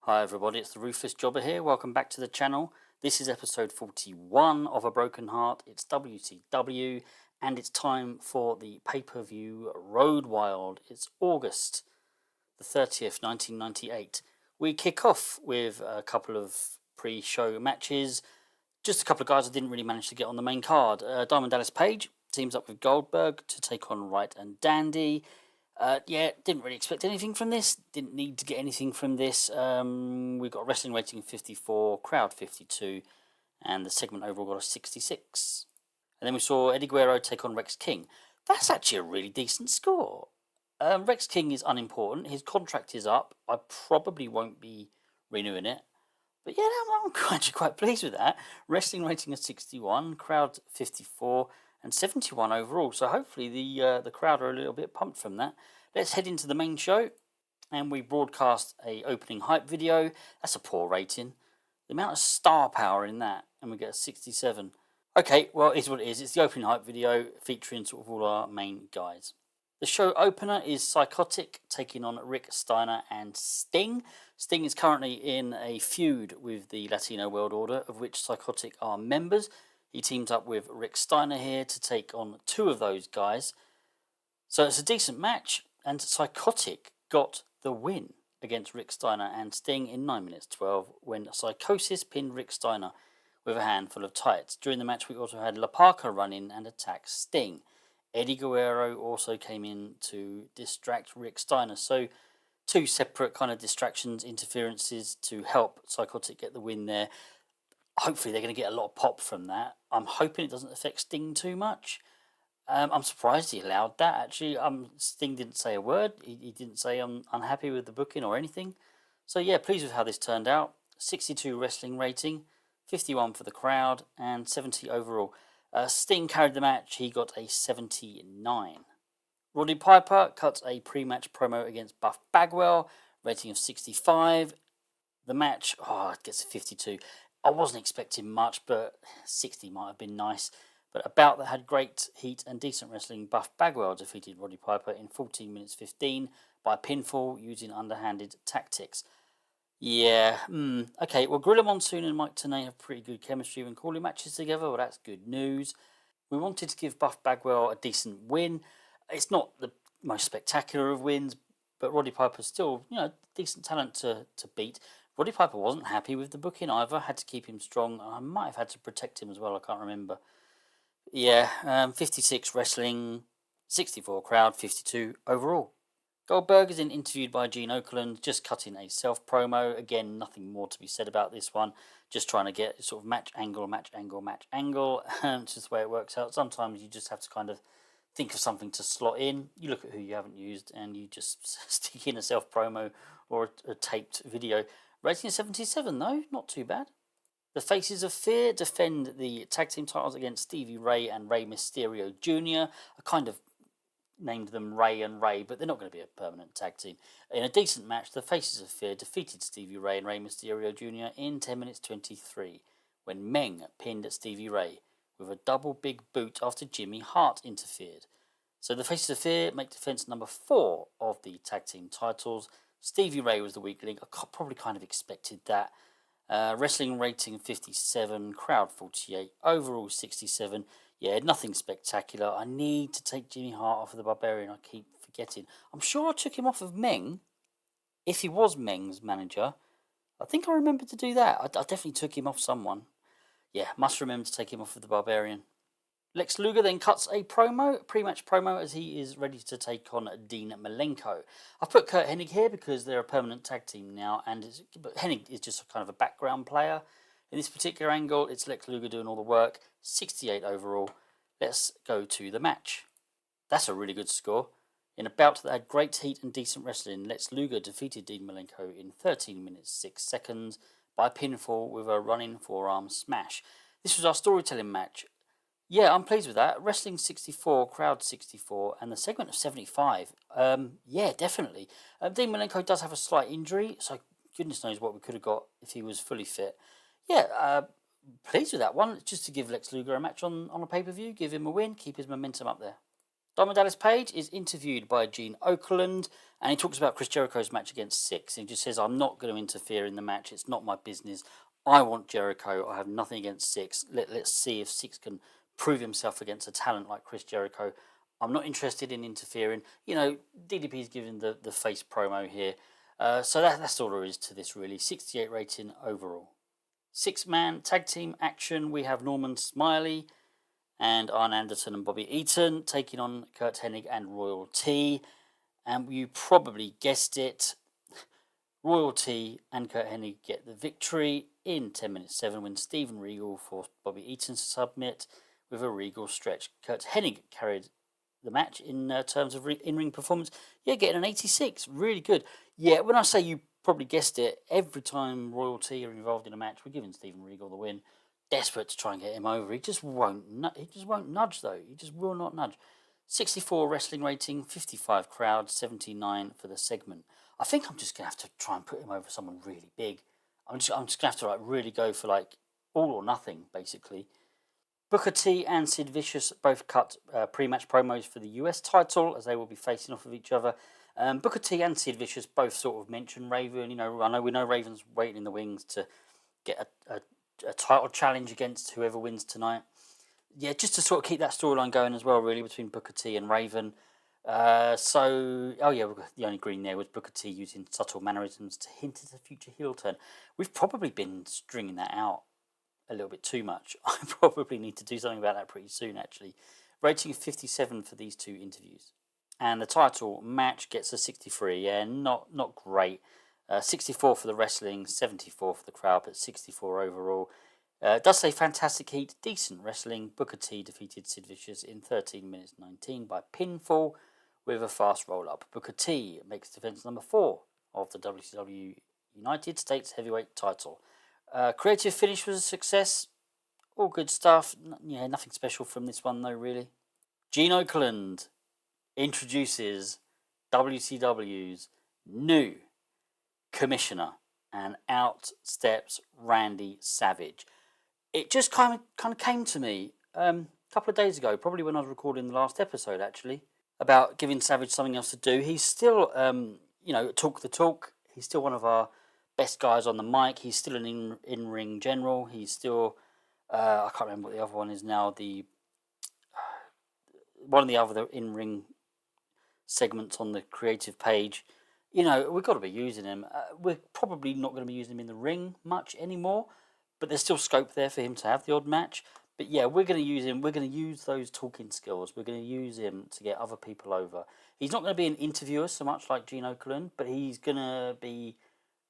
Hi everybody, it's the Ruthless Jobber here. Welcome back to the channel. This is episode 41 of A Broken Heart. It's WCW and it's time for the pay-per-view Road Wild. It's August the 30th, 1998. We kick off with a couple of pre-show matches. Just a couple of guys I didn't really manage to get on the main card. Diamond Dallas Page teams up with Goldberg to take on Wright and Dandy. Didn't really expect anything from this. Didn't need to get anything from this. We got a wrestling rating of 54, crowd 52, and the segment overall got a 66. And then we saw Eddie Guerrero take on Rex King. That's actually a really decent score. Rex King is unimportant. His contract is up. I probably won't be renewing it. But yeah, I'm actually quite pleased with that. Wrestling rating of 61, crowd 54, and 71 overall. So hopefully the crowd are a little bit pumped from that. Let's head into the main show, and we broadcast a opening hype video. That's a poor rating. The amount of star power in that, and we get a 67. Okay, well, it's what it is. It's the opening hype video featuring sort of all our main guys. The show opener is Psychotic taking on Rick Steiner and Sting. Sting is currently in a feud with the Latino World Order, of which Psychotic are members. He teams up with Rick Steiner here to take on two of those guys. So it's a decent match, and Psychotic got the win against Rick Steiner and Sting in 9 minutes 12 when Psychosis pinned Rick Steiner with a handful of tights. During the match we also had La Parka run in and attack Sting. Eddie Guerrero also came in to distract Rick Steiner. So two separate kind of distractions, interferences to help Psychotic get the win there. Hopefully they're going to get a lot of pop from that. I'm hoping it doesn't affect Sting too much. I'm surprised he allowed that, actually. Sting didn't say a word. He didn't say I'm unhappy with the booking or anything. So yeah, pleased with how this turned out. 62 wrestling rating, 51 for the crowd, and 70 overall. Sting carried the match. He got a 79. Roddy Piper cut a pre-match promo against Buff Bagwell, rating of 65. The match, it gets a 52. I wasn't expecting much, but 60 might have been nice. But a bout that had great heat and decent wrestling, Buff Bagwell defeated Roddy Piper in 14 minutes 15 by pinfall using underhanded tactics. Okay, well, Gorilla Monsoon and Mike Tenay have pretty good chemistry when calling matches together. Well, that's good news. We wanted to give Buff Bagwell a decent win. It's not the most spectacular of wins, but Roddy Piper's still, decent talent to beat. Roddy Piper wasn't happy with the booking either. Had to keep him strong. I might have had to protect him as well. I can't remember. 56 wrestling, 64 crowd, 52 overall. Goldberg is interviewed by Gene Okerlund, just cutting a self-promo. Again, nothing more to be said about this one. Just trying to get sort of match angle. It's just the way it works out. Sometimes you just have to kind of think of something to slot in. You look at who you haven't used and you just stick in a self-promo or a taped video. Rating of 77 though, not too bad. The Faces of Fear defend the tag team titles against Stevie Ray and Rey Mysterio Jr. I kind of named them Ray and Ray, but they're not going to be a permanent tag team. In a decent match, the Faces of Fear defeated Stevie Ray and Rey Mysterio Jr. in 10 minutes 23 when Meng pinned Stevie Ray with a double big boot after Jimmy Hart interfered. So the Faces of Fear make defense number 4 of the tag team titles. Stevie Ray was the weak link. I probably kind of expected that. Wrestling rating 57, crowd 48, overall 67. Yeah, nothing spectacular. I need to take Jimmy Hart off of the Barbarian. I keep forgetting. I'm sure I took him off of Meng. If he was Meng's manager, I think I remember to do that. I definitely took him off someone. Yeah, must remember to take him off of the Barbarian. Lex Luger then cuts a pre-match promo, as he is ready to take on Dean Malenko. I've put Kurt Hennig here because they're a permanent tag team now, but Hennig is just kind of a background player. In this particular angle, it's Lex Luger doing all the work, 68 overall. Let's go to the match. That's a really good score. In a bout that had great heat and decent wrestling, Lex Luger defeated Dean Malenko in 13 minutes 6 seconds by pinfall with a running forearm smash. This was our storytelling match. Yeah, I'm pleased with that. Wrestling 64, crowd 64, and the segment of 75. Yeah, definitely. Dean Malenko does have a slight injury, so goodness knows what we could have got if he was fully fit. Yeah, pleased with that one. Just to give Lex Luger a match on a pay-per-view, give him a win, keep his momentum up there. Diamond Dallas Page is interviewed by Gene Okerlund, and he talks about Chris Jericho's match against Six. He just says, I'm not going to interfere in the match. It's not my business. I want Jericho. I have nothing against Six. Let's see if Six can prove himself against a talent like Chris Jericho. I'm not interested in interfering. You know, DDP's giving the face promo here. So that's all there is to this, really. 68 rating overall. Six-man tag team action. We have Norman Smiley and Arn Anderson and Bobby Eaton taking on Kurt Hennig and Royalty. And you probably guessed it, Royalty and Kurt Hennig get the victory in 10 minutes 7 when Steven Regal forced Bobby Eaton to submit with a Regal stretch. Kurt Hennig carried the match in terms of in-ring performance. Yeah, getting an 86. Really good. Yeah, when I say you probably guessed it, every time Royalty are involved in a match, we're giving Steven Regal the win. Desperate to try and get him over. He just won't nudge, though. He just will not nudge. 64 wrestling rating, 55 crowd, 79 for the segment. I think I'm just going to have to try and put him over someone really big. I'm just going to have to really go for all or nothing, basically. Booker T and Sid Vicious both cut pre-match promos for the US title as they will be facing off of each other. Booker T and Sid Vicious both sort of mention Raven. You know, we know Raven's waiting in the wings to get a title challenge against whoever wins tonight. Yeah, just to sort of keep that storyline going as well, really, between Booker T and Raven. The only green there was Booker T using subtle mannerisms to hint at a future heel turn. We've probably been stringing that out a little bit too much. I probably need to do something about that pretty soon, actually. Rating of 57 for these two interviews. And the title match gets a 63. Yeah, not great. 64 for the wrestling, 74 for the crowd, but 64 overall. It does say fantastic heat, decent wrestling. Booker T defeated Sid Vicious in 13 minutes 19 by pinfall with a fast roll-up. Booker T makes defense number 4 of the WCW United States Heavyweight title. Creative finish was a success. All good stuff. Yeah, nothing special from this one though, really. Gene Okerlund introduces WCW's new commissioner, and out steps Randy Savage. It just kind of came to me a couple of days ago, probably when I was recording the last episode, actually, about giving Savage something else to do. He's still, talk the talk. He's still one of our best guys on the mic. He's still an in-ring general. He's still, I can't remember what the other one is now. One of the other in-ring segments on the creative page. You know, we've got to be using him. We're probably not going to be using him in the ring much anymore, but there's still scope there for him to have the odd match. But yeah, we're going to use him. We're going to use those talking skills. We're going to use him to get other people over. He's not going to be an interviewer so much like Gene Okerlund, but he's going to be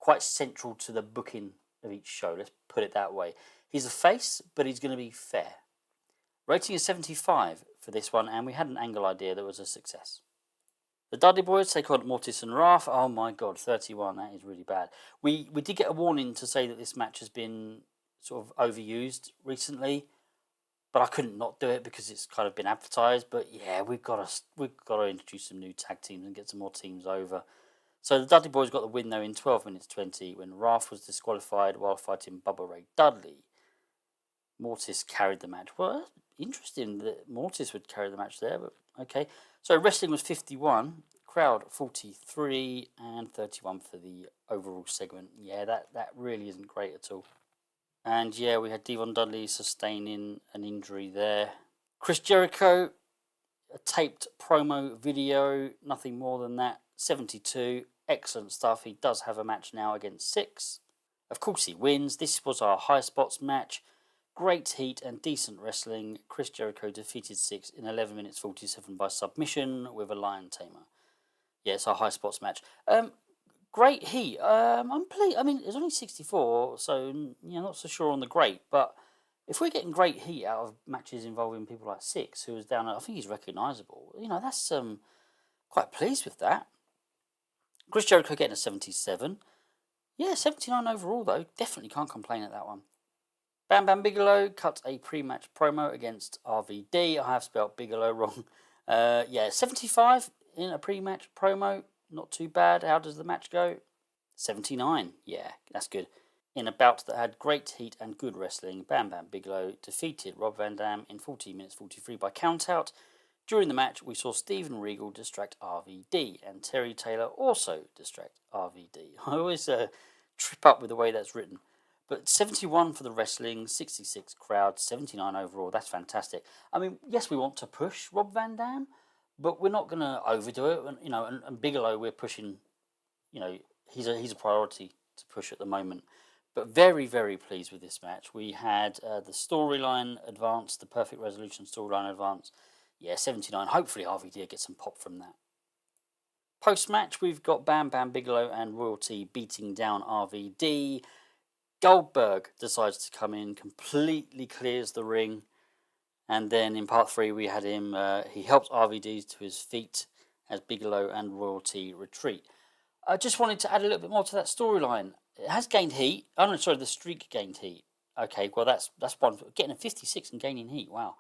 quite central to the booking of each show. Let's put it that way. He's a face, but he's going to be fair. Rating is 75 for this one, and we had an angle idea that was a success. The Dudley Boys take on Mortis and Wrath. Oh my god, 31, that is really bad. We did get a warning to say that this match has been sort of overused recently, but I couldn't not do it because it's kind of been advertised. But yeah, we've got to introduce some new tag teams and get some more teams over. So the Dudley Boys got the win though in 12 minutes 20 when Wrath was disqualified while fighting Bubba Ray Dudley. Mortis carried the match. Well, interesting that Mortis would carry the match there, but okay. So wrestling was 51, crowd 43, and 31 for the overall segment. Yeah, that really isn't great at all. And yeah, we had Devon Dudley sustaining an injury there. Chris Jericho, a taped promo video, nothing more than that. 72, excellent stuff. He does have a match now against Six. Of course he wins. This was our high spots match. Great heat and decent wrestling. Chris Jericho defeated Six in 11 minutes 47 by submission with a lion tamer. Yeah, it's our high spots match. Great heat. I'm pleased. I mean, it's only 64, so not so sure on the great. But if we're getting great heat out of matches involving people like Six, who was down, I think he's recognisable. That's quite pleased with that. Chris Jericho getting a 77. Yeah, 79 overall though. Definitely can't complain at that one. Bam Bam Bigelow cut a pre-match promo against RVD. I have spelled Bigelow wrong. 75 in a pre-match promo. Not too bad. How does the match go? 79. Yeah, that's good. In a bout that had great heat and good wrestling, Bam Bam Bigelow defeated Rob Van Dam in 14 minutes 43 by countout During the match, we saw Steven Regal distract RVD and Terry Taylor also distract RVD. I always trip up with the way that's written. But 71 for the wrestling, 66 crowd, 79 overall. That's fantastic. I mean, yes, we want to push Rob Van Dam, but we're not going to overdo it. And Bigelow, we're pushing. He's a priority to push at the moment. But very, very pleased with this match. We had the storyline advance, the Perfect Resolution storyline advance. Yeah, 79. Hopefully RVD gets some pop from that. Post-match, we've got Bam Bam Bigelow and Royalty beating down RVD. Goldberg decides to come in, completely clears the ring. And then in part 3, we had him, he helps RVD to his feet as Bigelow and Royalty retreat. I just wanted to add a little bit more to that storyline. It has gained heat. Oh, no, sorry, the streak gained heat. Okay, well, that's one. Getting a 56 and gaining heat, wow.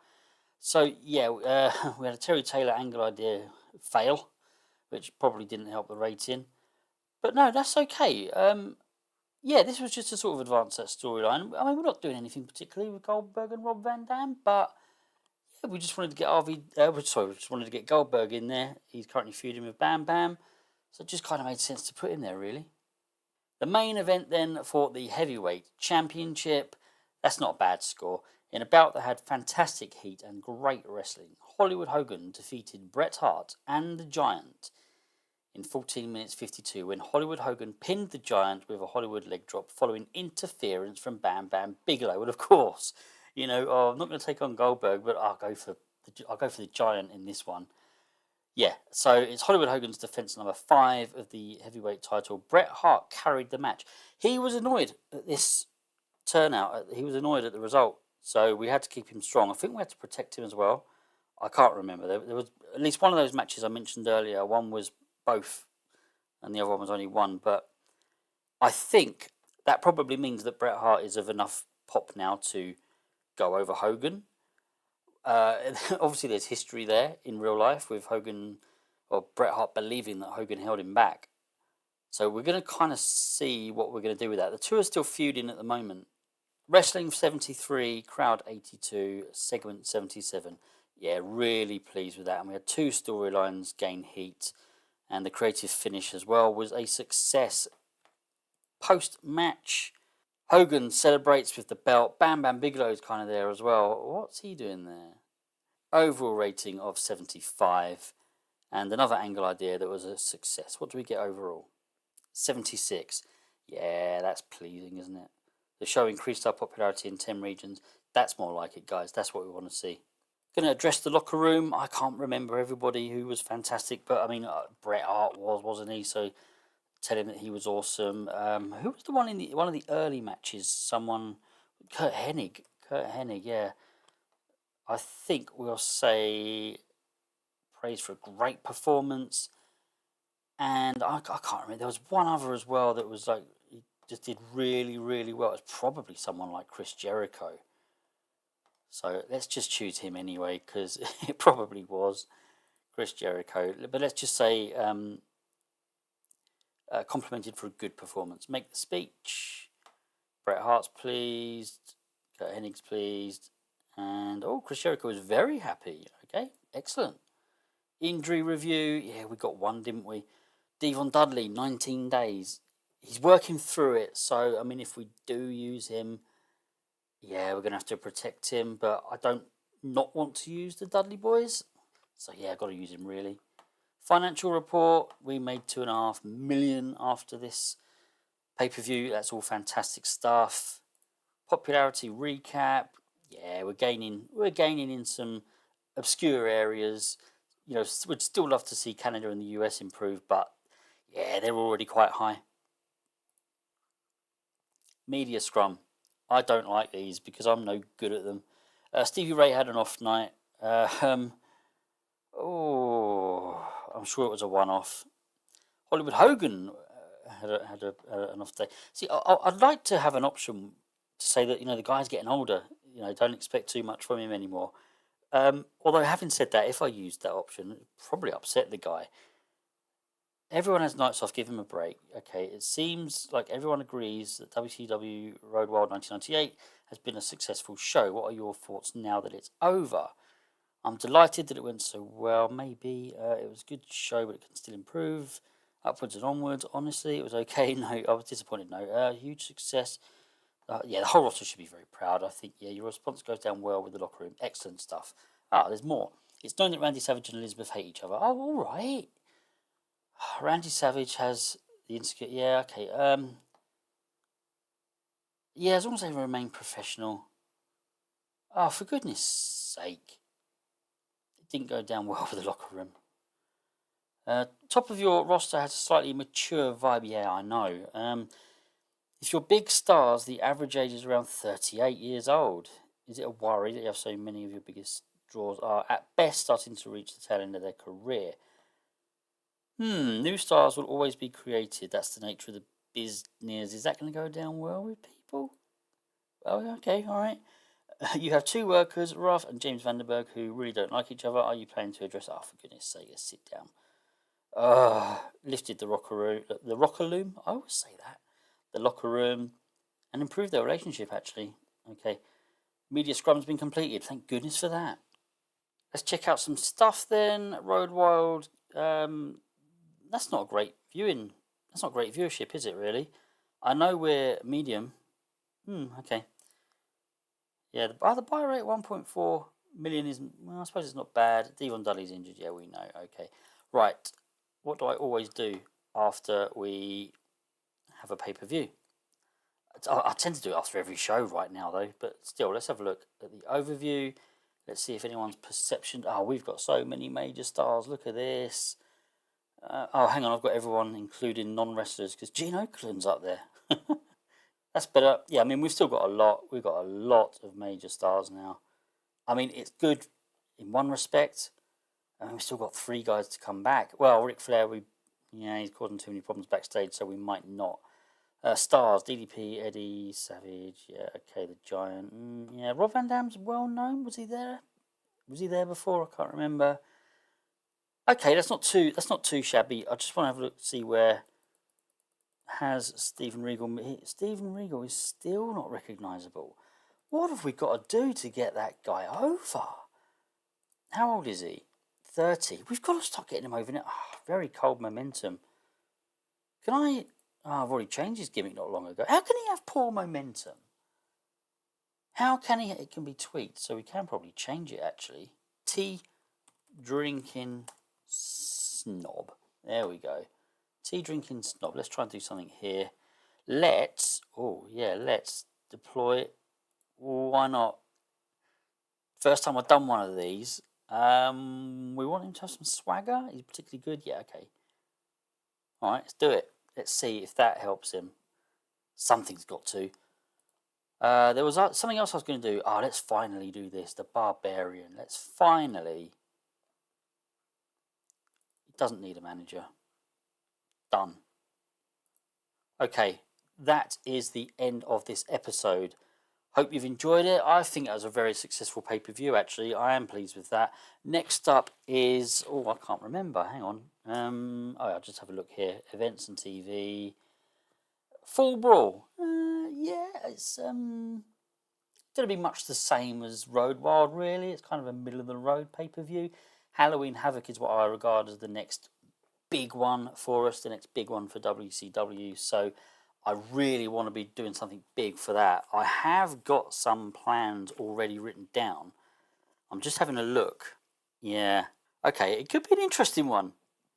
So, yeah, we had a Terry Taylor angle idea fail, which probably didn't help the rating. But no, that's okay. Yeah, this was just to sort of advance that storyline. I mean, we're not doing anything particularly with Goldberg and Rob Van Dam, but yeah, we just wanted to get we just wanted to get Goldberg in there. He's currently feuding with Bam Bam, so it just kind of made sense to put him there, really. The main event then for the Heavyweight Championship, that's not a bad score. In a bout that had fantastic heat and great wrestling, Hollywood Hogan defeated Bret Hart and the Giant in 14 minutes 52 when Hollywood Hogan pinned the Giant with a Hollywood leg drop following interference from Bam Bam Bigelow. And of course, I'm not going to take on Goldberg, but I'll go for the Giant in this one. Yeah, so it's Hollywood Hogan's defense number 5 of the heavyweight title. Bret Hart carried the match. He was annoyed at this turnout. He was annoyed at the result, so we had to keep him strong. I think we had to protect him as well. I can't remember. There was at least one of those matches I mentioned earlier. One was both, and the other one was only one. But I think that probably means that Bret Hart is of enough pop now to go over Hogan. Obviously, there's history there in real life with Hogan or Bret Hart believing that Hogan held him back. So we're going to kind of see what we're going to do with that. The two are still feuding at the moment. Wrestling 73, crowd 82, segment 77. Yeah, really pleased with that. And we had 2 storylines gain heat. And the creative finish as well was a success. Post-match, Hogan celebrates with the belt. Bam Bam Bigelow's kind of there as well. What's he doing there? Overall rating of 75. And another angle idea that was a success. What do we get overall? 76. Yeah, that's pleasing, isn't it? The show increased our popularity in 10 regions. That's more like it, guys. That's what we want to see. Going to address the locker room. I can't remember everybody who was fantastic, but I mean, Bret Hart wasn't he? So tell him that he was awesome. Who was the one in one of the early matches? Someone, Kurt Hennig. Yeah. I think we'll say praise for a great performance. And I can't remember. There was one other as well that was like he just did really, really well. It's probably someone like Chris Jericho. So let's just choose him anyway because it probably was Chris Jericho. But let's just say complimented for a good performance. Make the speech. Bret Hart's pleased. Kurt Hennig's pleased. And Chris Jericho was very happy. Okay, excellent. Injury review. Yeah, we got one, didn't we? Devon Dudley, 19 days. He's working through it. So, I mean, if we do use him, yeah, we're going to have to protect him. But I don't not want to use the Dudley boys. So, yeah, I've got to use him, really. Financial report. We made $2.5 million after this pay-per-view. That's all fantastic stuff. Popularity recap. Yeah, we're gaining in some obscure areas. We'd still love to see Canada and the US improve, but yeah, they're already quite high. Media scrum. I don't like these because I'm no good at them. Stevie Ray had an off night. I'm sure it was a one-off. Hollywood Hogan had an off day. See, I'd like to have an option to say that the guy's getting older. Don't expect too much from him anymore. Although having said that, if I used that option, it'd probably upset the guy. Everyone has nights off, give him a break. Okay, it seems like everyone agrees that WCW Road Wild 1998 has been a successful show. What are your thoughts now that it's over? I'm delighted that it went so well. Maybe it was a good show, but it can still improve. Upwards and onwards. Honestly, it was okay. No, I was disappointed. No, huge success. Yeah, the whole roster should be very proud. I think, yeah, your response goes down well with the locker room. Excellent stuff. There's more. It's known that Randy Savage and Elizabeth hate each other. Oh, all right. Randy Savage has the insecure. Yeah, okay. Yeah, as long as they remain professional. Oh, for goodness sake. It didn't go down well with the locker room. Top of your roster has a slightly mature vibe. Yeah, I know. If you're big stars, the average age is around 38 years old. Is it a worry that you have so many of your biggest draws are at best starting to reach the tail end of their career? New stars will always be created. That's the nature of the business. Is that going to go down well with people? Oh, okay, all right. You have two workers, Ruff and James Vanderberg, who really don't like each other. Are you planning to address? Oh, for goodness sake, sit down. Lifted the rocker loom. I always say that. The locker room, and improved their relationship. Actually, okay. Media scrum's been completed. Thank goodness for that. Let's check out some stuff then. Road Wild. That's not great viewing. That's not great viewership, is it? Really? I know we're medium. Okay. Yeah, the buy rate 1.4 million is, well, I suppose it's not bad. Devon Dudley's injured. Yeah, we know. Okay. Right. What do I always do after we have a pay-per-view? I tend to do it after every show right now, though. But still, let's have a look at the overview. Let's see if anyone's perception. Oh, we've got so many major stars. Look at this. Hang on. I've got everyone, including non-wrestlers, because Gene Okerlund's up there. That's better. Yeah, I mean, we've still got a lot. We've got a lot of major stars now. I mean, it's good in one respect. I mean, we've still got 3 guys to come back. Well, Ric Flair, he's causing too many problems backstage, so we might not. Stars, DDP, Eddie, Savage, yeah, okay, the Giant. Yeah, Rob Van Dam's well known. Was he there? Was he there before? I can't remember. Okay, that's not too shabby. I just want to have a look, see where has Steven Regal. Steven Regal is still not recognisable. What have we got to do to get that guy over? How old is he? 30. We've got to start getting him over now. Very cold momentum. Can I... I've already changed his gimmick not long ago. How can he have poor momentum? How can he... It can be tweaked, so we can probably change it, actually. Tea drinking snob. There we go. Tea drinking snob. Let's try and do something here. Let's deploy. Why not? First time I've done one of these. We want him to have some swagger. He's particularly good. Yeah, okay. All right, let's do it. Let's see if that helps him. Something's got to. There was something else I was going to do. Let's finally do this. The Barbarian. Let's finally. He doesn't need a manager. Done. Okay, that is the end of this episode. Hope you've enjoyed it. I think that was a very successful pay-per-view, actually. I am pleased with that. Next up is... I can't remember. Hang on. I'll just have a look here. Events and TV. Full Brawl. Yeah, it's going to be much the same as Road Wild, really. It's kind of a middle-of-the-road pay-per-view. Halloween Havoc is what I regard as the next big one for us, the next big one for WCW. So I really want to be doing something big for that. I have got some plans already written down. I'm just having a look. Yeah. Okay, it could be an interesting one.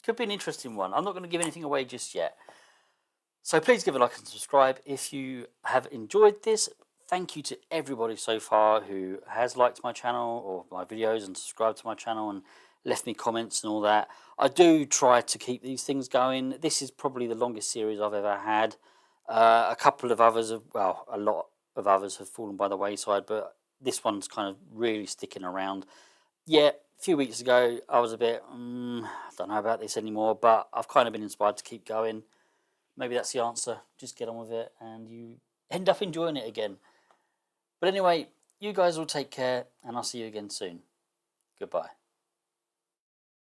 I'm not going to give anything away just yet. So please give a like and subscribe if you have enjoyed this. Thank you to everybody so far who has liked my channel or my videos and subscribed to my channel and left me comments and all that. I do try to keep these things going. This is probably the longest series I've ever had. A couple of others a lot of others have fallen by the wayside, but this one's kind of really sticking around. Yeah, a few weeks ago I was a bit, I don't know about this anymore, but I've kind of been inspired to keep going. Maybe that's the answer. Just get on with it and you end up enjoying it again. But anyway, you guys all take care and I'll see you again soon. Goodbye.